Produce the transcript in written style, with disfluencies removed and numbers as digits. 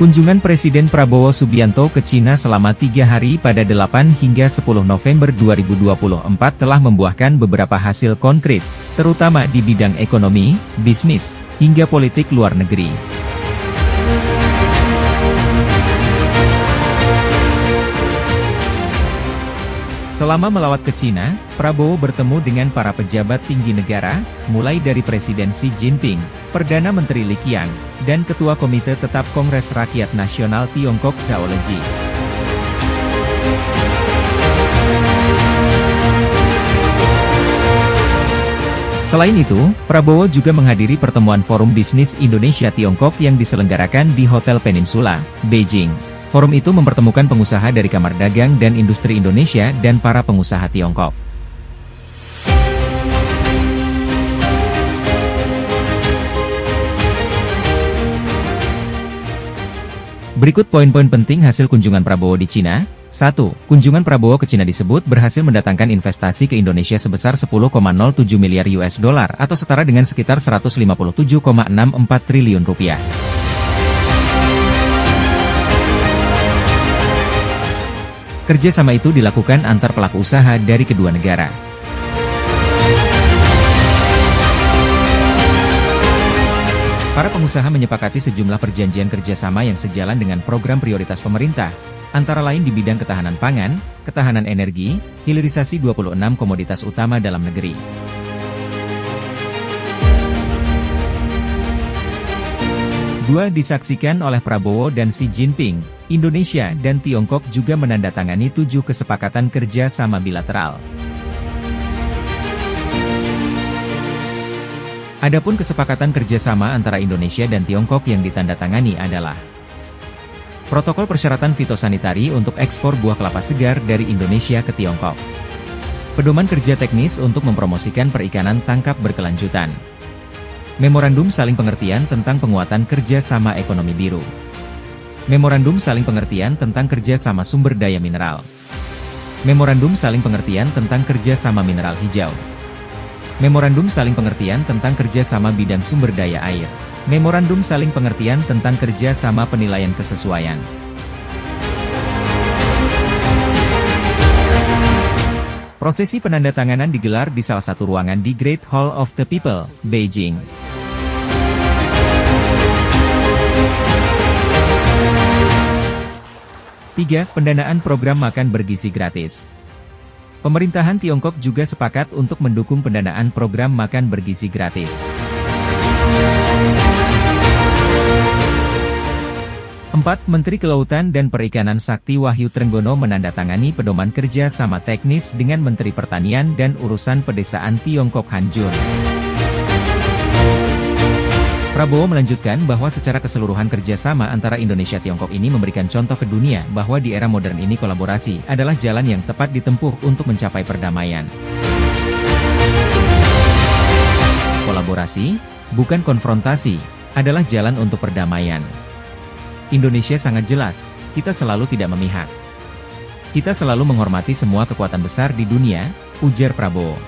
Kunjungan Presiden Prabowo Subianto ke Cina selama 3 hari pada 8 hingga 10 November 2024 telah membuahkan beberapa hasil konkret, terutama di bidang ekonomi, bisnis, hingga politik luar negeri. Selama melawat ke Cina, Prabowo bertemu dengan para pejabat tinggi negara, mulai dari Presiden Xi Jinping, Perdana Menteri Li Qiang, dan Ketua Komite Tetap Kongres Rakyat Nasional Tiongkok Zhao Leji. Selain itu, Prabowo juga menghadiri pertemuan Forum Bisnis Indonesia-Tiongkok yang diselenggarakan di Hotel Peninsula, Beijing. Forum itu mempertemukan pengusaha dari Kamar Dagang dan Industri Indonesia dan para pengusaha Tiongkok. Berikut poin-poin penting hasil kunjungan Prabowo di Cina. 1. Kunjungan Prabowo ke Cina disebut berhasil mendatangkan investasi ke Indonesia sebesar 10,07 miliar US dollar atau setara dengan sekitar 157,64 triliun rupiah. Kerjasama itu dilakukan antar pelaku usaha dari kedua negara. Para pengusaha menyepakati sejumlah perjanjian kerjasama yang sejalan dengan program prioritas pemerintah, antara lain di bidang ketahanan pangan, ketahanan energi, hilirisasi 26 komoditas utama dalam negeri. Dua, disaksikan oleh Prabowo dan Xi Jinping, Indonesia dan Tiongkok juga menandatangani 7 kesepakatan kerja sama bilateral. Adapun kesepakatan kerjasama antara Indonesia dan Tiongkok yang ditandatangani adalah Protokol Persyaratan Fitosanitari untuk ekspor buah kelapa segar dari Indonesia ke Tiongkok. Pedoman kerja teknis untuk mempromosikan perikanan tangkap berkelanjutan. Memorandum saling pengertian tentang penguatan kerja sama ekonomi biru. Memorandum saling pengertian tentang kerja sama sumber daya mineral. Memorandum saling pengertian tentang kerja sama mineral hijau. Memorandum saling pengertian tentang kerja sama bidang sumber daya air. Memorandum saling pengertian tentang kerja sama penilaian kesesuaian. Prosesi penandatanganan digelar di salah satu ruangan di Great Hall of the People, Beijing. Tiga, pendanaan program makan bergizi gratis. Pemerintahan Tiongkok juga sepakat untuk mendukung pendanaan program makan bergizi gratis. 4. Menteri Kelautan dan Perikanan Sakti Wahyu Trenggono menandatangani pedoman kerja sama teknis dengan Menteri Pertanian dan Urusan Pedesaan Tiongkok Han Jun. Prabowo melanjutkan bahwa secara keseluruhan kerjasama antara Indonesia-Tiongkok ini memberikan contoh ke dunia bahwa di era modern ini kolaborasi adalah jalan yang tepat ditempuh untuk mencapai perdamaian. Kolaborasi, bukan konfrontasi, adalah jalan untuk perdamaian. Indonesia sangat jelas, kita selalu tidak memihak. Kita selalu menghormati semua kekuatan besar di dunia, ujar Prabowo.